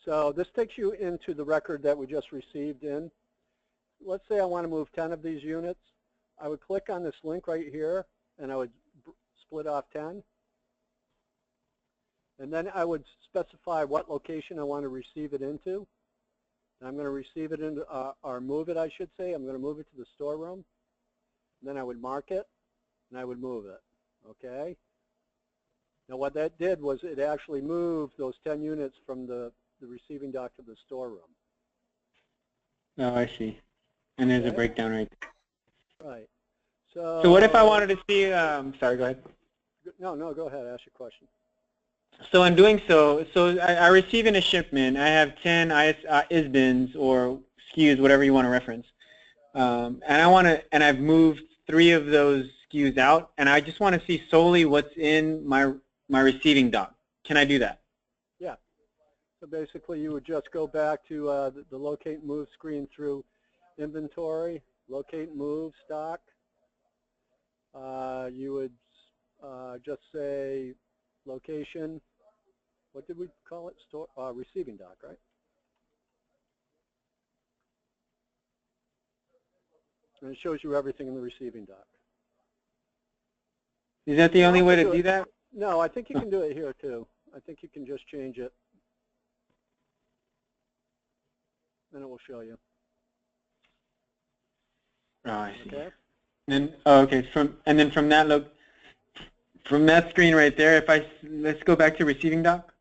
So this takes you into the record that we just received in. Let's say I want to move 10 of these units. I would click on this link right here, and I would split off 10. And then I would specify what location I want to receive it into. And I'm going to receive it into, or move it, I should say. I'm going to move it to the storeroom. And then I would mark it, and I would move it. Okay? Now what that did was it actually moved those 10 units from the receiving dock to the storeroom. Oh, I see. And there's Okay. a breakdown right there. Right. So what if I wanted to see, sorry, go ahead. No, go ahead. Ask your question. So in doing so, I receive in a shipment, I have 10 ISBINs or SKUs, whatever you want to reference. And I've moved 3 of those SKUs out, and I just want to see solely what's in my receiving dock. Can I do that? Yeah. So basically, you would just go back to the locate and move screen through inventory, locate and move stock. You would just say location. What did we call it? Store receiving dock, right? And it shows you everything in the receiving dock. Is that the only way to do that? No, I think you can do it here too. I think you can just change it, and it will show you. Oh, I see. Okay. And then, okay. And then from that screen right there, let's go back to receiving dock.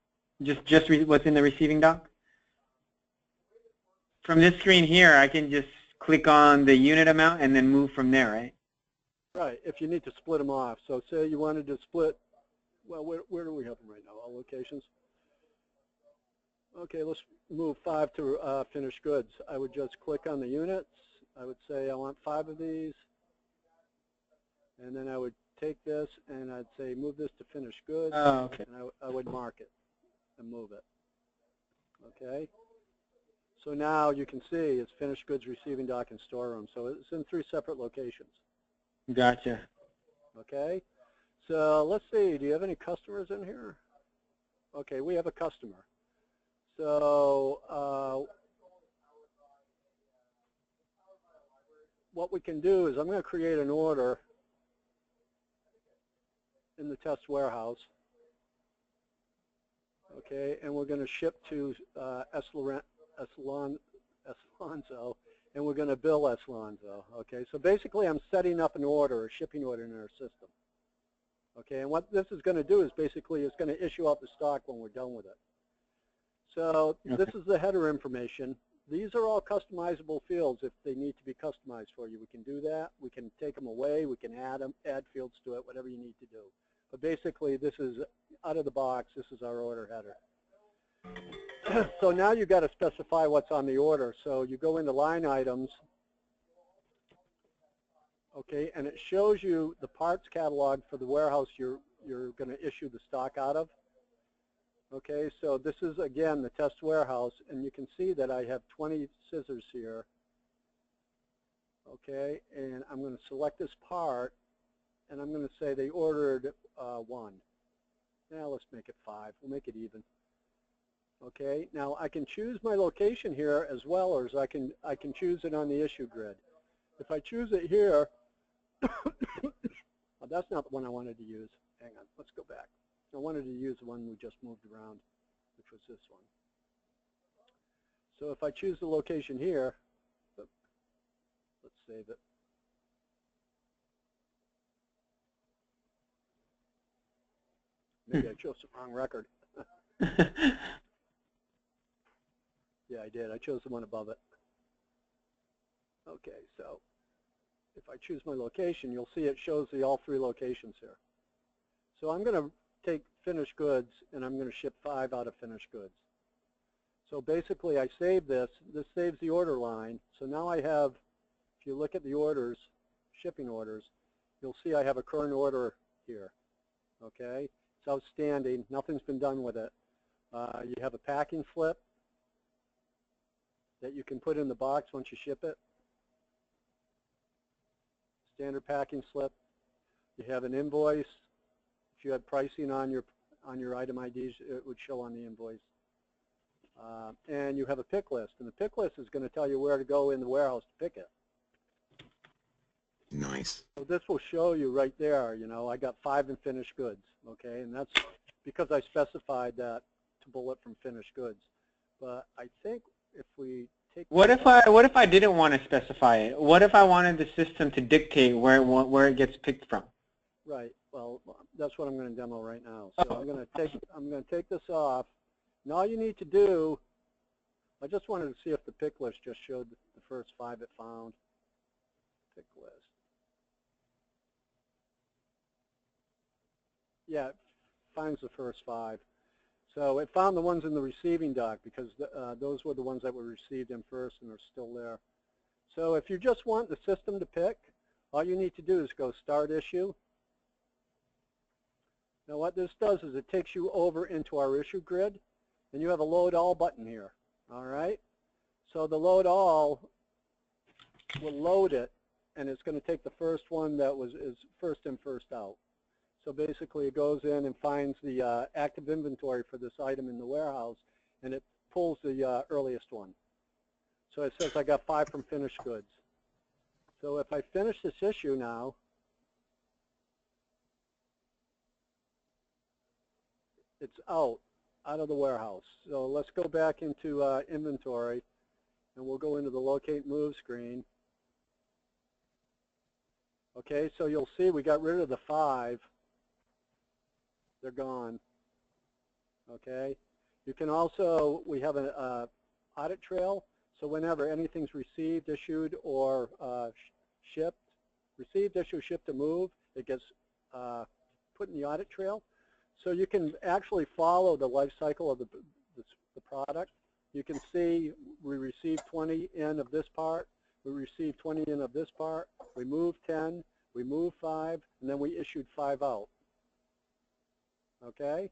Just what's in the receiving dock. From this screen here, I can just click on the unit amount and then move from there, right? Right. If you need to split them off. So say you wanted to split. Well, where do we have them right now? All locations. Okay, let's move 5 to finished goods. I would just click on the units. I would say I want 5 of these. And then I would take this and I'd say move this to finished goods. Oh, okay. And I would mark it and move it. Okay. So now you can see it's finished goods, receiving dock, and storeroom. So it's in 3 separate locations. Gotcha. Okay. So let's see. Do you have any customers in here? Okay, we have a customer. So what we can do is I'm going to create an order in the test warehouse. Okay, and we're going to ship to Eslonzo, and we're going to bill Eslonzo. Okay, so basically I'm setting up an order, a shipping order in our system. Okay, and what this is going to do is basically it's going to issue out the stock when we're done with it. So this is the header information. These are all customizable fields if they need to be customized for you. We can do that. We can take them away. We can add fields to it, whatever you need to do. But basically, this is out of the box. This is our order header. So now you've got to specify what's on the order. So you go into line items, okay, and it shows you the parts catalog for the warehouse you're going to issue the stock out of. Okay, so this is, again, the test warehouse, and you can see that I have 20 scissors here. Okay, and I'm going to select this part, and I'm going to say they ordered 1. Now let's make it 5. We'll make it even. Okay, now I can choose my location here as well, or I can choose it on the issue grid. If I choose it here, well, that's not the one I wanted to use. Hang on, let's go back. I wanted to use the one we just moved around, which was this one. So if I choose the location here, let's save it. Maybe I chose the wrong record. Yeah, I did. I chose the one above it. Okay, so if I choose my location, you'll see it shows all 3 locations here. So I'm going to take finished goods, and I'm going to ship 5 out of finished goods. So basically, I save this. This saves the order line. So now I have, if you look at the orders, shipping orders, you'll see I have a current order here. Okay, it's outstanding. Nothing's been done with it. You have a packing slip that you can put in the box once you ship it. Standard packing slip. You have an invoice. If you had pricing on your item IDs, it would show on the invoice. And you have a pick list, and the pick list is going to tell you where to go in the warehouse to pick it. Nice. So this will show you right there, I got 5 in finished goods, okay, and that's because I specified that to bullet from finished goods. But I think if we take what if I didn't want to specify it? What if I wanted the system to dictate where it gets picked from? Right. Well, that's what I'm going to demo right now. So I'm going to take this off. And all you need to do, I just wanted to see if the pick list just showed the first 5 it found. Pick list. Yeah, it finds the first 5. So it found the ones in the receiving dock because those were the ones that were received in first and are still there. So if you just want the system to pick, all you need to do is go Start Issue. Now what this does is it takes you over into our issue grid, and you have a Load All button here. All right? So the Load All will load it, and it's going to take the first one that is first in, first out. So basically it goes in and finds the active inventory for this item in the warehouse, and it pulls the earliest one. So it says I got 5 from finished goods. So if I finish this issue now, it's out of the warehouse. So let's go back into inventory, and we'll go into the Locate Move screen. Okay, so you'll see we got rid of the 5. They're gone. Okay. You can also, we have an audit trail, so whenever anything's received, issued, or shipped, received, issued, shipped, or moved, it gets put in the audit trail. So you can actually follow the life cycle of the product. You can see we received 20 in of this part, we received 20 in of this part, we moved 10, we moved 5, and then we issued 5 out. Okay?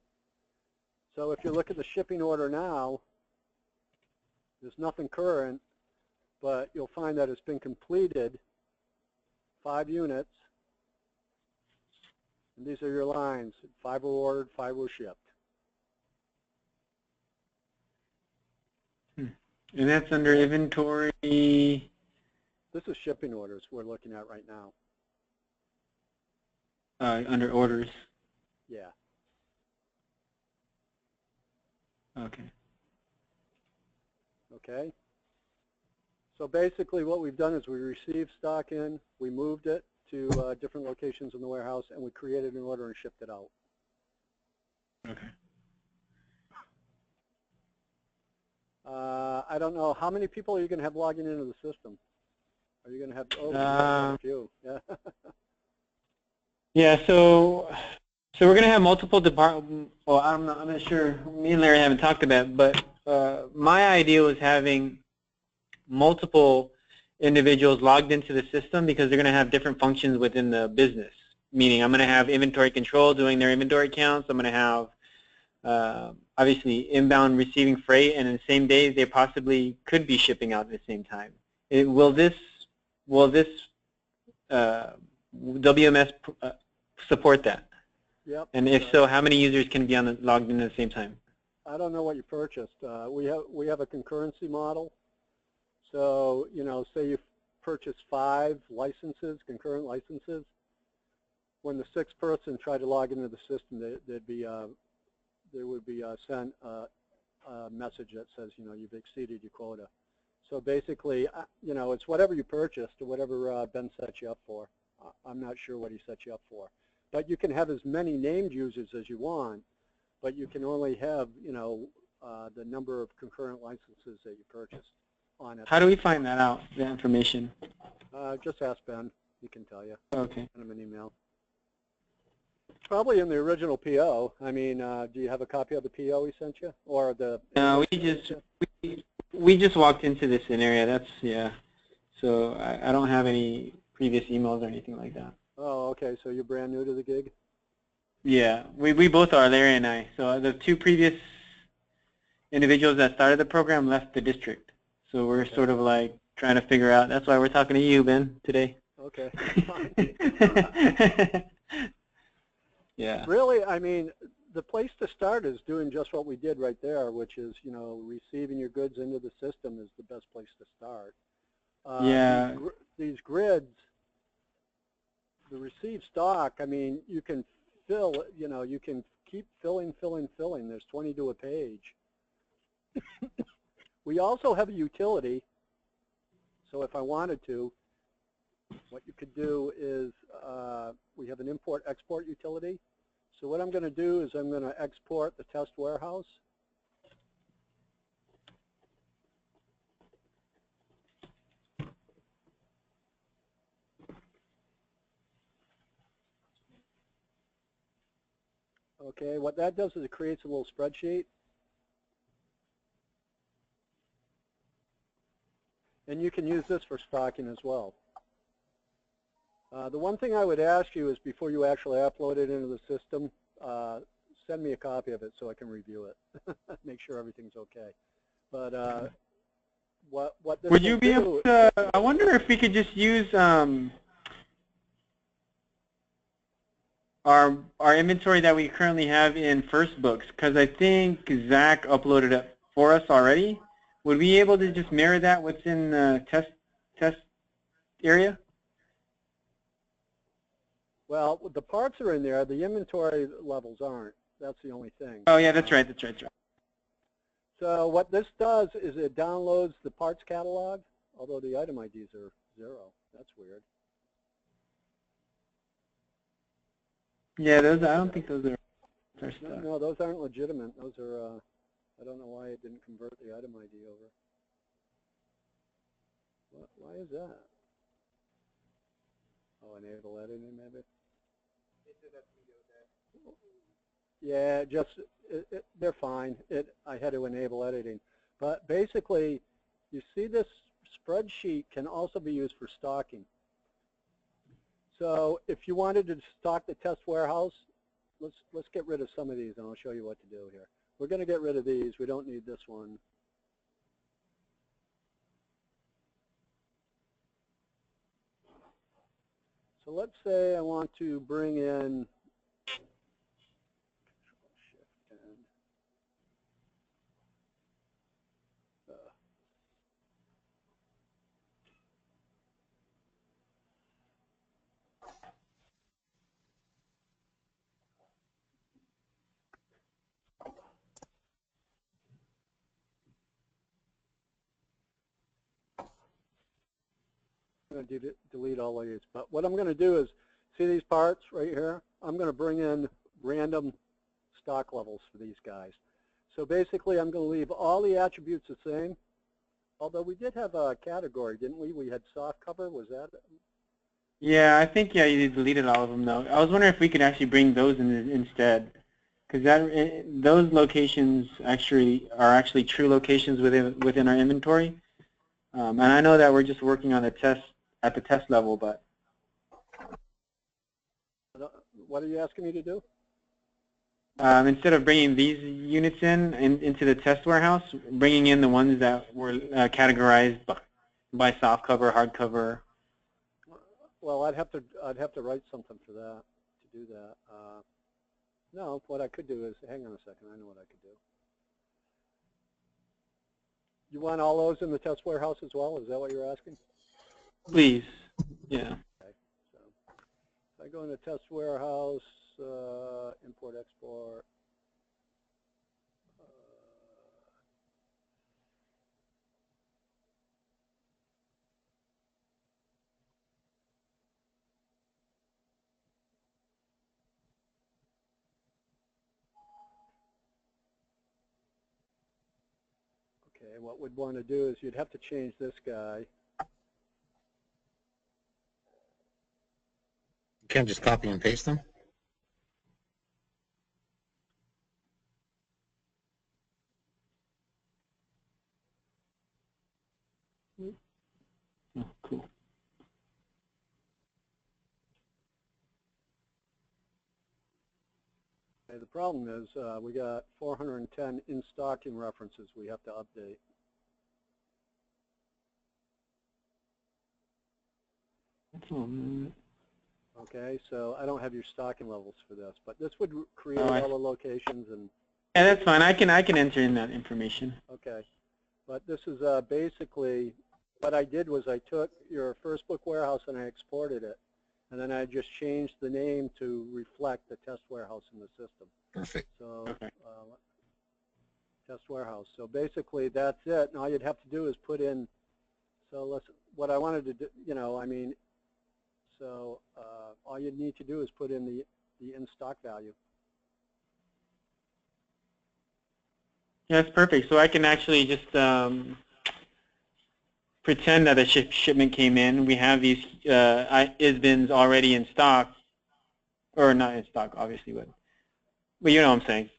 So if you look at the shipping order now, there's nothing current, but you'll find that it's been completed, 5 units, and these are your lines. 5 were ordered, 5 were shipped. And that's under inventory. This is shipping orders we're looking at right now. Under orders. Yeah. Okay. Okay. So basically what we've done is we received stock in, we moved it to different locations in the warehouse, and we created an order and shipped it out. Okay. I don't know, how many people are you going to have logging into the system? Are you going to have, a few, yeah. Yeah, so we're going to have multiple departments. Well, I'm not sure. Me and Larry haven't talked about it, but my idea was having multiple individuals logged into the system because they're going to have different functions within the business. Meaning I'm going to have inventory control doing their inventory counts. I'm going to have obviously inbound receiving freight, and in the same day they possibly could be shipping out at the same time. Will this WMS support that? Yep. And if so, how many users can be logged in at the same time? I don't know what you purchased. We have a concurrency model. So, say you purchase 5 licenses, concurrent licenses. When the 6th person tried to log into the system, there would be sent a message that says, you've exceeded your quota. So basically, it's whatever you purchased or whatever Ben set you up for. I'm not sure what he set you up for. But you can have as many named users as you want, but you can only have, the number of concurrent licenses that you purchased on it. How do we find that out, the information? Just ask Ben. He can tell you. Okay. Send him an email. Probably in the original PO. I mean, do you have a copy of the PO he sent you, or the? No, we just walked into this scenario. That's So I don't have any previous emails or anything like that. Oh, okay. So you're brand new to the gig? Yeah, we both are, Larry and I. So the 2 previous individuals that started the program left the district. So we're sort of like trying to figure out. That's why we're talking to you, Ben, today. Okay. Yeah. Really, I mean, the place to start is doing just what we did right there, which is, receiving your goods into the system is the best place to start. Yeah. These grids, the receive stock, I mean, you can fill, you can keep filling. There's 20 to a page. We also have a utility, so if I wanted to, what you could do is we have an import-export utility. So what I'm going to do is I'm going to export the test warehouse. Okay, what that does is it creates a little spreadsheet. And you can use this for stocking as well. The one thing I would ask you is before you actually upload it into the system, send me a copy of it so I can review it, make sure everything's okay. But what this Would you be able to, I wonder if we could just use our inventory that we currently have in First Books, because I think Zach uploaded it for us already. Would we be able to just mirror that within the test area? Well, the parts are in there. The inventory levels aren't. That's the only thing. Oh yeah, that's right. So what this does is it downloads the parts catalog, although the item IDs are 0. That's weird. Yeah, those. I don't think those are stuff. No, those aren't legitimate. Those are. I don't know why it didn't convert the item ID over. Why is that? Oh, enable editing maybe. Yeah, they're fine. I had to enable editing. But basically, you see this spreadsheet can also be used for stocking. So if you wanted to stock the test warehouse, let's get rid of some of these, and I'll show you what to do here. We're going to get rid of these. We don't need this one. So let's say I want to bring in I'm going to delete all of these. But what I'm going to do is, see these parts right here? I'm going to bring in random stock levels for these guys. So basically, I'm going to leave all the attributes the same. Although we did have a category, didn't we? We had soft cover. Was that? Yeah, I think you deleted all of them though. I was wondering if we could actually bring those in instead, because those locations are actually true locations within our inventory. And I know that we're just working on the test at the test level, but what are you asking me to do? instead of bringing these units into the test warehouse, bringing in the ones that were categorized by soft cover, hard cover. Well, I'd have to write something for that to do that. No, what I could do is, hang on a second, I know what I could do. You want all those in the test warehouse as well? Is that what you're asking? Please, yeah. Okay, so if I go into test warehouse, import, export. Okay, what we'd want to do is you'd have to change this guy. You can't just copy and paste them? Oh, cool. Okay, the problem is we got 410 in stocking references we have to update. That's all right. Okay, so I don't have your stocking levels for this, but this would create Oh, all the locations and, yeah, that's fine. I can enter in that information. okay. But this is basically, what I did was I took your first book warehouse and I exported it. And then I just changed the name to reflect the test warehouse in the system. Perfect. So, Okay. Test warehouse. So basically that's it. And all you'd have to do is put in, so what I wanted to do, I mean, so all you need to do is put in the in-stock value. Yeah, that's perfect. So I can actually just pretend that a shipment came in. We have these ISBINs already in stock, or not in stock, obviously, but you know what I'm saying.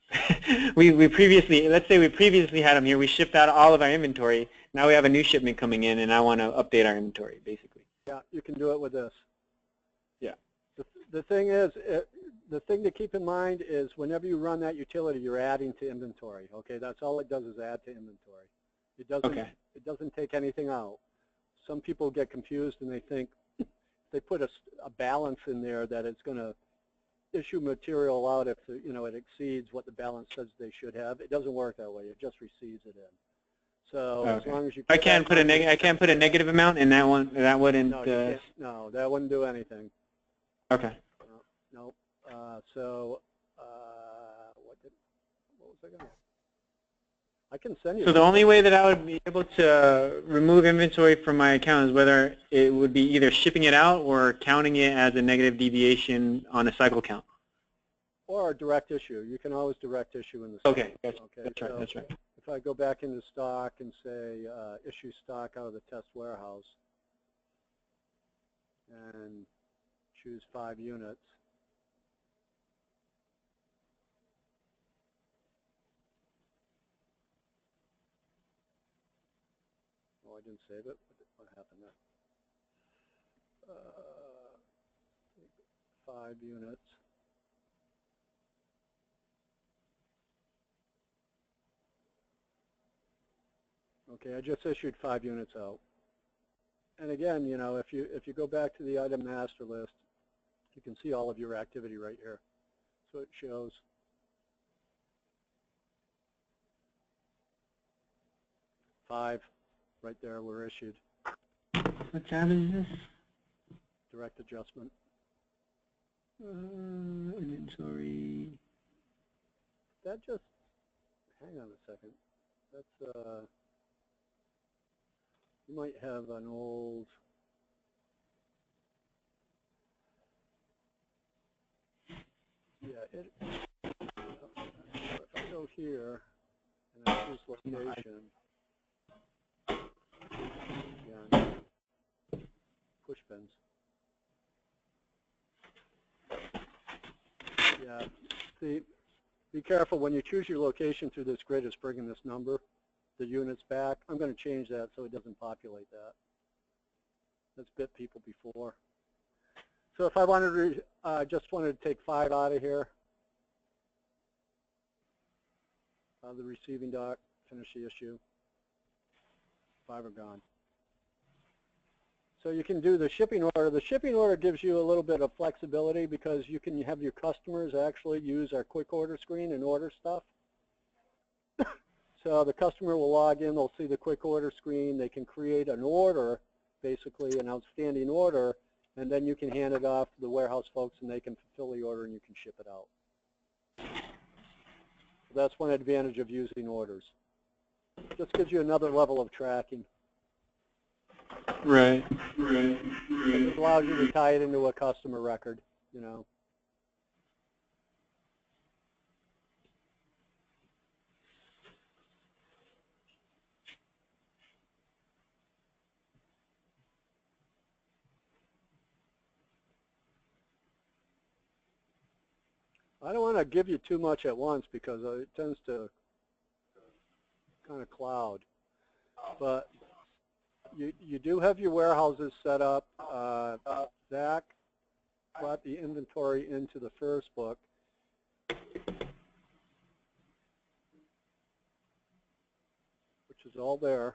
we previously, let's say we previously had them here. We shipped out all of our inventory. Now we have a new shipment coming in, and I want to update our inventory, basically. Yeah, you can do it with this. Yeah. The thing is, the thing to keep in mind is whenever you run that utility, you're adding to inventory. Okay, that's all it does is add to inventory. It doesn't. Okay. It doesn't take anything out. Some people get confused and they think they put a balance in there that it's going to issue material out if it exceeds what the balance says they should have. It doesn't work that way. It just receives it in. So Okay. as long as you I can't put a negative amount in that one. That wouldn't. No, you can't. No, that wouldn't do anything. Okay. No. So what was I going to? I can send you. So the only way that I would be able to remove inventory from my account is whether it would be either shipping it out or counting it as a negative deviation on a cycle count. Or a direct issue. You can always direct issue in the stock. Okay, that's right. So That's right. if I go back into stock and say issue stock out of the test warehouse and choose 5 units, oh, I didn't save it. What happened there? 5 units. Okay, I just issued 5 units out. And again, if you go back to the item master list, you can see all of your activity right here. So it shows 5 right there were issued. What tab is this? Direct adjustment. Inventory. That just, hang on a second. That's, you might have an old, yeah, if I go here and I choose location, again, push pins. Yeah, see, be careful when you choose your location through this grid, it's bringing this number, the units back. I'm going to change that so it doesn't populate that. That's bit people before. So if I wanted to, just wanted to take 5 out of here, the receiving dock, finish the issue, 5 are gone. So you can do the shipping order. The shipping order gives you a little bit of flexibility because you can have your customers actually use our quick order screen and order stuff. So the customer will log in, they'll see the quick order screen, they can create an order, basically an outstanding order, and then you can hand it off to the warehouse folks and they can fulfill the order and you can ship it out. So that's one advantage of using orders. Just gives you another level of tracking. Right. It allows you to tie it into a customer record, I don't want to give you too much at once because it tends to kind of cloud. But you do have your warehouses set up. Zach brought the inventory into the first book. Which is all there.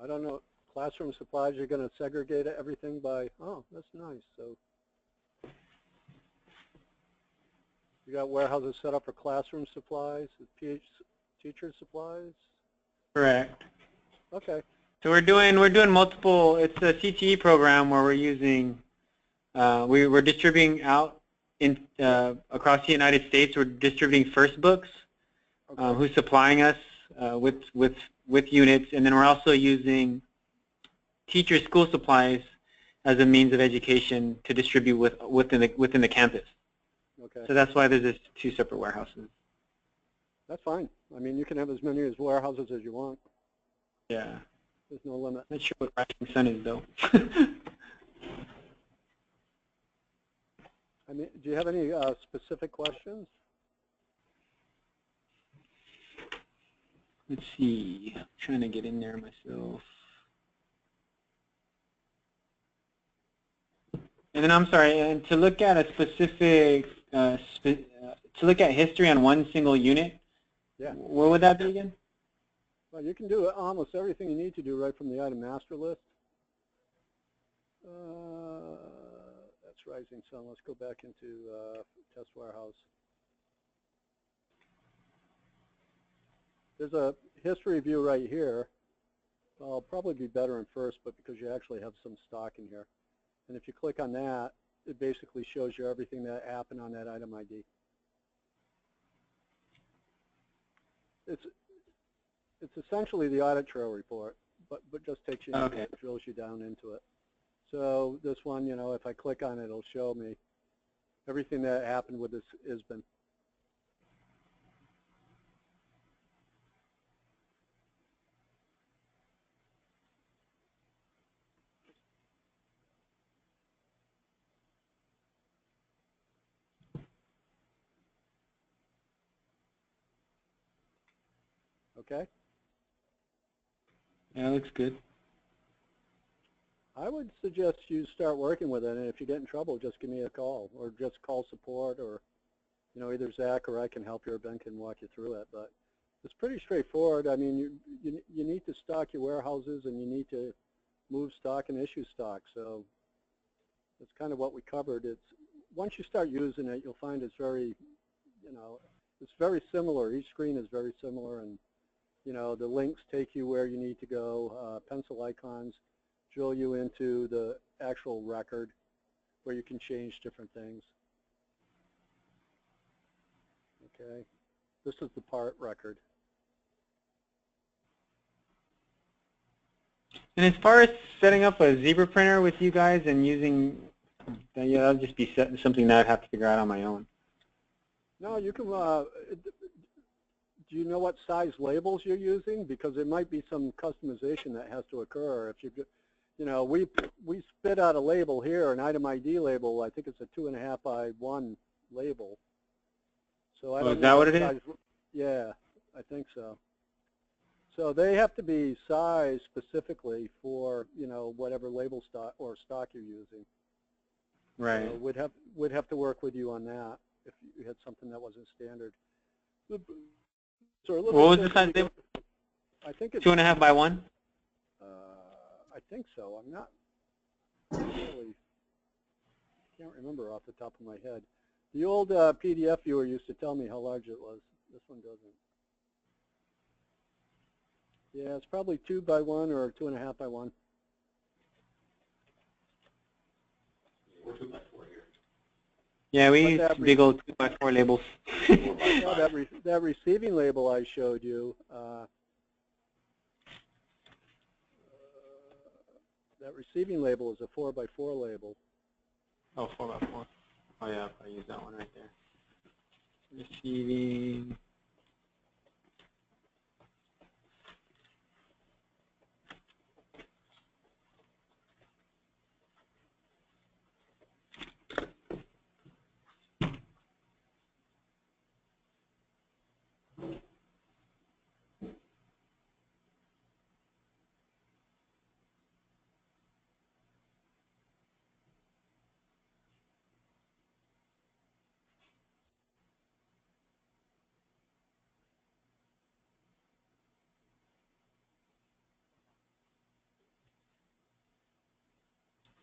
I don't know. Classroom supplies, you're going to segregate everything by, oh, that's nice. So you got warehouses set up for classroom supplies, teacher supplies? Correct. Okay. So we're doing multiple. It's a CTE program where we're using we're distributing out in across the United States. We're distributing first books. Okay. Who's supplying us with units, and then we're also using teacher school supplies as a means of education to distribute within the campus. Okay. So that's why there's this 2 separate warehouses. That's fine. I mean, you can have as many as warehouses as you want. Yeah. There's no limit. Not sure what Rising Sun is though. I mean, do you have any specific questions? Let's see. I'm trying to get in there myself. And then I'm sorry, and to look at a specific, to look at history on one single unit, Yeah. What would that be again? Well, you can do almost everything you need to do right from the item master list. That's Rising Sun. Let's go back into test warehouse. There's a history view right here. I'll probably be better in first, but because you actually have some stock in here. And if you click on that, it basically shows you everything that happened on that item ID. It's essentially the audit trail report, but just takes you into Okay. it, drills you down into it. So this one, you know, if I click on it, it'll show me everything that happened with this ISBN. Okay? Yeah, looks good. I would suggest you start working with it, and if you get in trouble, just give me a call, or just call support, or, you know, either Zach or I can help you, or Ben can walk you through it. But it's pretty straightforward. I mean, you need to stock your warehouses, and you need to move stock and issue stock. So that's kind of what we covered. It's once you start using it, you'll find it's very, you know, it's very similar. Each screen is very similar, and you know, the links take you where you need to go. Pencil icons drill you into the actual record where you can change different things. Okay, this is the part record. And as far as setting up a Zebra printer with you guys and using, yeah, that'll just be something that I'd have to figure out on my own. No, you can, do you know what size labels you're using? Because there might be some customization that has to occur. If you know, we spit out a label here, an item ID label. I think it's a 2.5 by 1 label. So I don't know. Is that what it is? Yeah, I think so. So they have to be sized specifically for, you know, whatever label stock or stock you're using. Right. So we'd have to work with you on that if you had something that wasn't standard. So What was the size label? I think it's 2.5 by 1? I think so. I'm not really, can't remember off the top of my head. The old PDF viewer used to tell me how large it was. This one doesn't. Yeah, it's probably 2 by 1 or 2.5 by 1. We're 2 by 4 here. Yeah, we But use that big old 2 by 4 labels. 4 by Yeah, 5. that receiving label I showed you, that receiving label is a 4 by 4 label. Oh, 4 by 4. Oh yeah, I use that one right there. Receiving.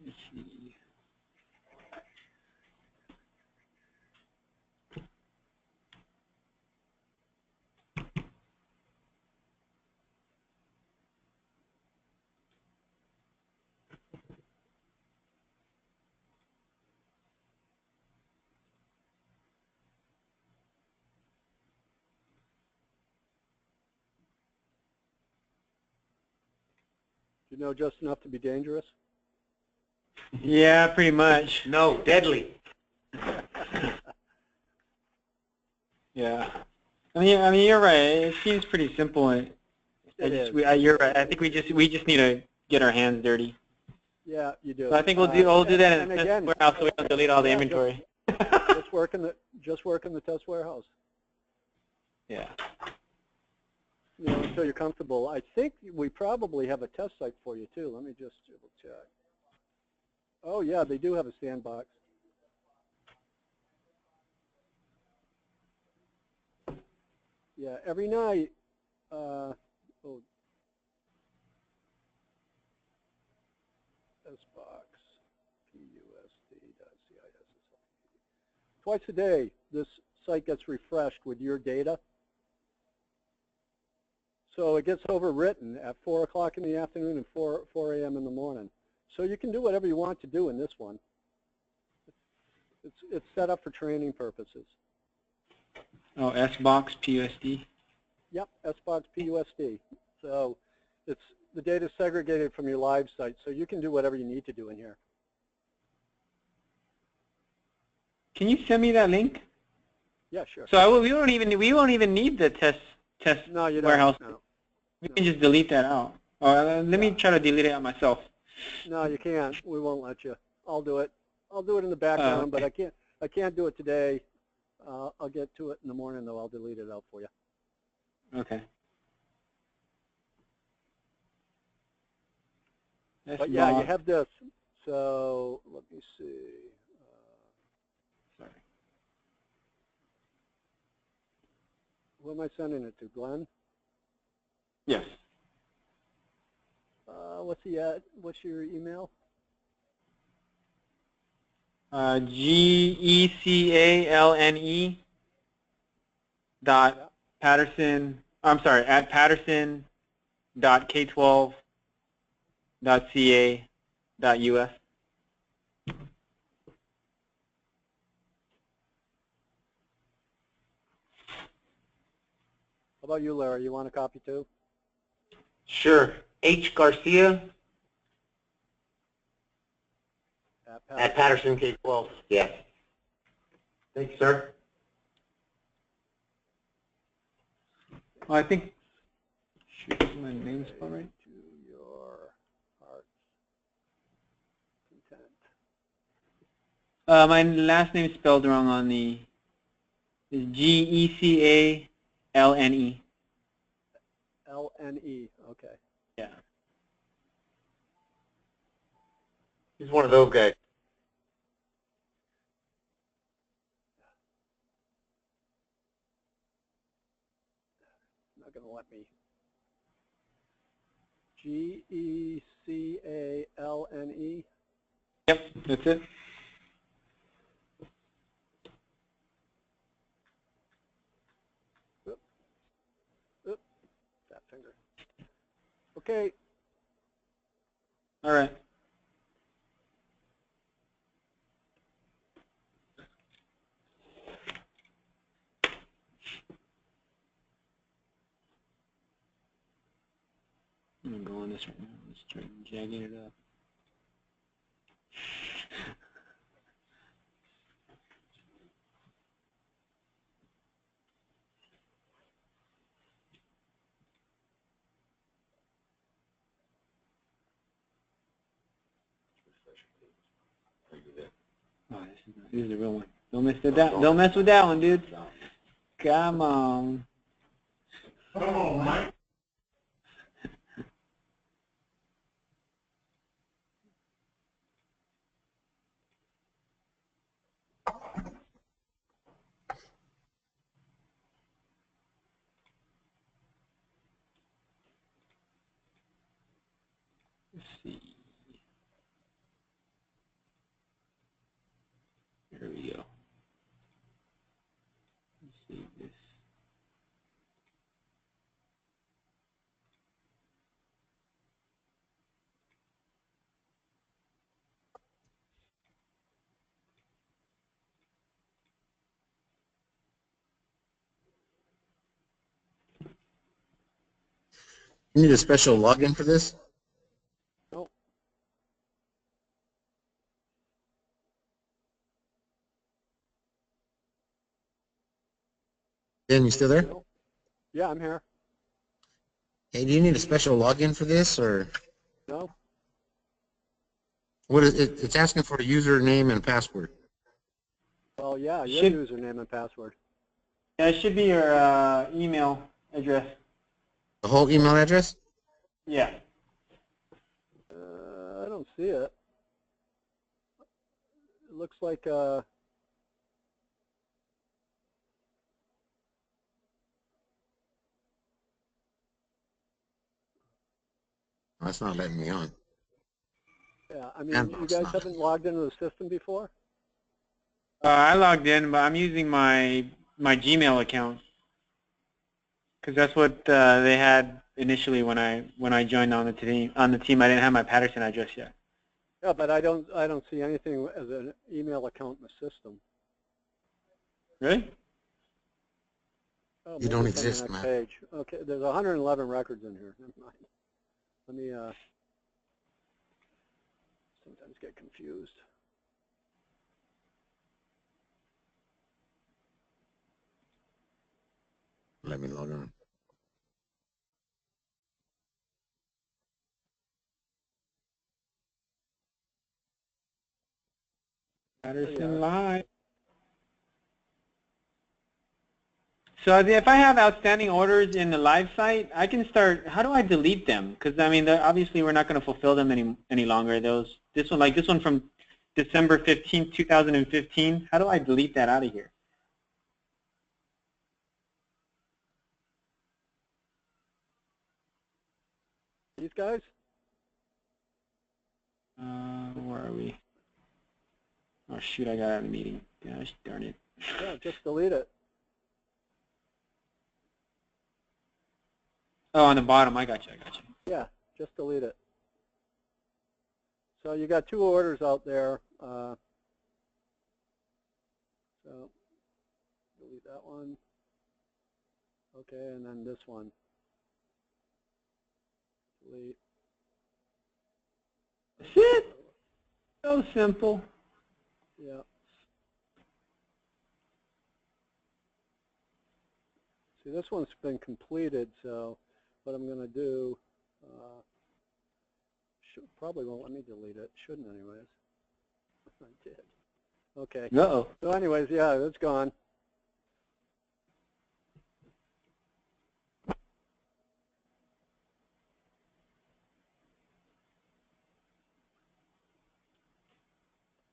Let's see. You know just enough to be dangerous? Yeah, pretty much. No, deadly. Yeah. I mean, you're right. It seems pretty simple. You're right. I think we just need to get our hands dirty. Yeah, you do. So I think we'll do that in the and test again, warehouse so we don't delete all the yeah, inventory. just work in the test warehouse. Yeah. You know, until you're comfortable. I think we probably have a test site for you too. Let me just double check. Oh yeah, they do have a sandbox. Yeah, every night. Oh, SBox, PUSD.CIS. Twice a day, this site gets refreshed with your data. So it gets overwritten at 4 o'clock in the afternoon and 4 a.m. in the morning. So you can do whatever you want to do in this one. It's set up for training purposes. Oh, SBox PUSD. Yep, SBox PUSD. So the data is segregated from your live site, so you can do whatever you need to do in here. Can you send me that link? Yeah, sure. So we won't even need the test No, you warehouse. don't. No. We can just delete that out. Let me try to delete it out myself. No, you can't. We won't let you. I'll do it. I'll do it in the background, okay. but I can't do it today. I'll get to it in the morning, though. I'll delete it out for you. Okay. But yeah, you have this. So let me see. Sorry. Who am I sending it to? Glenn? Yes. What's your email? GECALNE dot Patterson. I'm sorry, at Patterson dot K12 dot CA dot US. How about you, Larry? You want a copy too? Sure. H. Garcia at Patterson K12. Yes. Thank you, sir. Well, I think. Shoot, is my name spelled right? To your heart's content. My last name is spelled wrong on the. Is GECALNE. LNE. Okay. Yeah. He's one of those guys. Not going to let me. GECALNE. Yep, that's it. Oop, that finger. Okay. All right. I'm going to go on this right now. Let's start jagging it up. Oh, this is the real one. Don't mess with that. Don't mess with that one, dude. Come on. Come on, Mike. Let's see. You need a special login for this? No. Ben, you still there? No. Yeah, I'm here. Hey, do you need a special login for this, or No. what is it? It's asking for a username and password. Well, yeah, your Should, username and password. yeah, it should be your email address. The whole email address? Yeah. I don't see it. It looks like Oh, that's not letting me on. yeah. I mean, you Sandbox guys not haven't letting me logged into the system before? I logged in, but I'm using my Gmail account because that's what they had initially when I joined on the team. On the team, I didn't have my Patterson address yet. Yeah, but I don't see anything as an email account in the system. Really? Oh, You maybe don't it's on the exist, next man. page. Okay, there's 111 records in here. Never mind. Let me sometimes get confused. Let me log on. Patterson Live. So if I have outstanding orders in the live site, I can start. How do I delete them? Because I mean, obviously we're not going to fulfill them any longer. This one from December 15th, 2015. How do I delete that out of here? These guys? Where are we? Oh shoot, I got out of the meeting. Gosh darn it. Yeah, just delete it. Oh, on the bottom. I got you. Yeah, just delete it. So you got 2 orders out there. So delete that one. Okay, and then this one. Delete. That's it. So simple. Yeah. See, this one's been completed, so what I'm going to do, probably won't let me delete it. Shouldn't anyways. I did. Okay. Uh-oh. So anyways, yeah, it's gone.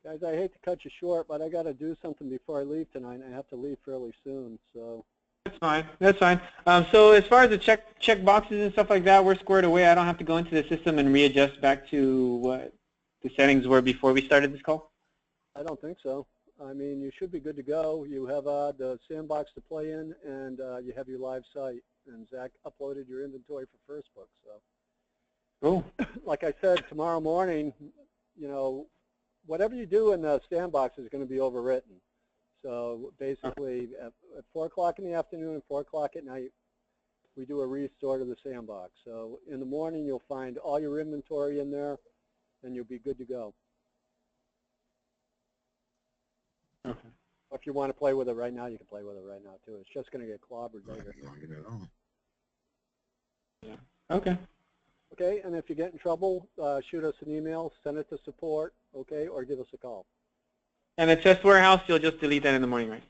Guys, I hate to cut you short, but I got to do something before I leave tonight. I have to leave fairly soon, so. That's fine. That's fine. So as far as the check boxes and stuff like that, we're squared away. I don't have to go into the system and readjust back to what the settings were before we started this call? I don't think so. I mean, you should be good to go. You have the sandbox to play in, and you have your live site. And Zach uploaded your inventory for FirstBook. So, Cool. like I said, tomorrow morning, you know, whatever you do in the sandbox is going to be overwritten. So basically, at 4 o'clock in the afternoon and 4 o'clock at night, we do a restore to the sandbox. So in the morning, you'll find all your inventory in there, and you'll be good to go. Okay. If you want to play with it right now, you can play with it right now, too. It's just going to get clobbered later. Yeah. Okay. Okay, and if you get in trouble, shoot us an email, send it to support, okay, or give us a call. And the test warehouse, you'll just delete that in the morning, right?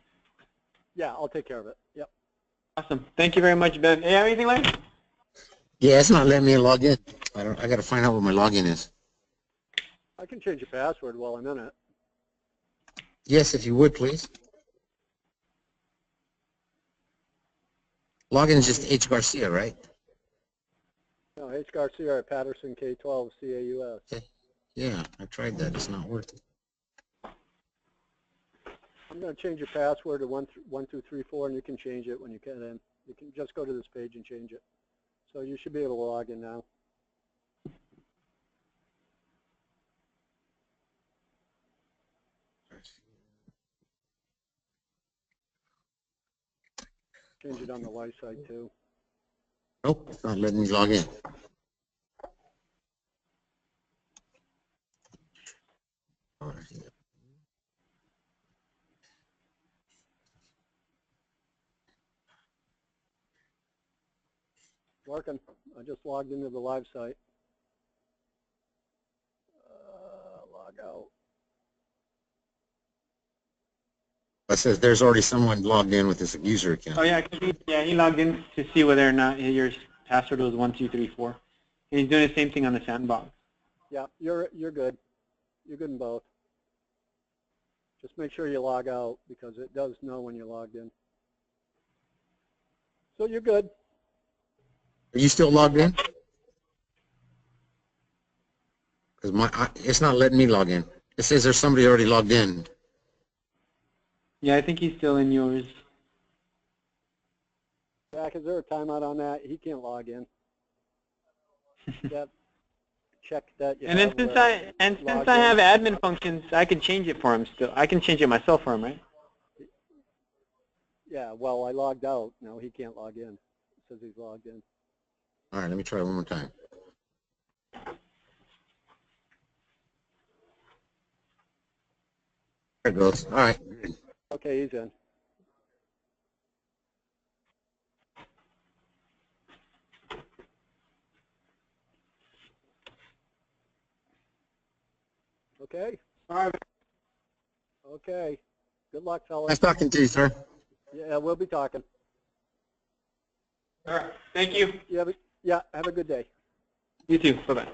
Yeah, I'll take care of it. Yep. Awesome. Thank you very much, Ben. Hey, have anything, Larry? Yeah, it's not letting me log in. I got to find out what my login is. I can change your password while I'm in it. Yes, if you would, please. Login is just H. Garcia, right? No, H. Garcia at Patterson K-12 CAUS. Okay. Yeah, I tried that. It's not working. I'm going to change your password to 1234, and you can change it when you get in. You can just go to this page and change it. So you should be able to log in now. Change it on the live site, too. Nope, it's not letting me log in. All right. Working. I just logged into the live site. Log out. It says there's already someone logged in with this user account. Oh yeah, 'cause he logged in to see whether or not your password was 1234. And he's doing the same thing on the sandbox. Yeah, you're good. You're good in both. Just make sure you log out because it does know when you're logged in. So you're good. Are you still logged in? Because it's not letting me log in. It says there's somebody already logged in. Yeah, I think he's still in yours. Jack, is there a timeout on that? He can't log in. Yeah. Check that you And then have, since logged I in. have admin functions, I can change it for him still. I can change it myself for him, right? Yeah, well, I logged out. No, he can't log in. It says he's logged in. All right, let me try one more time. There it goes. All right. Okay, he's in. Okay? All right. Okay. Good luck, fellas. Nice talking to you, sir. Yeah, we'll be talking. All right. Thank you. Yeah, have a good day. You too. Bye-bye.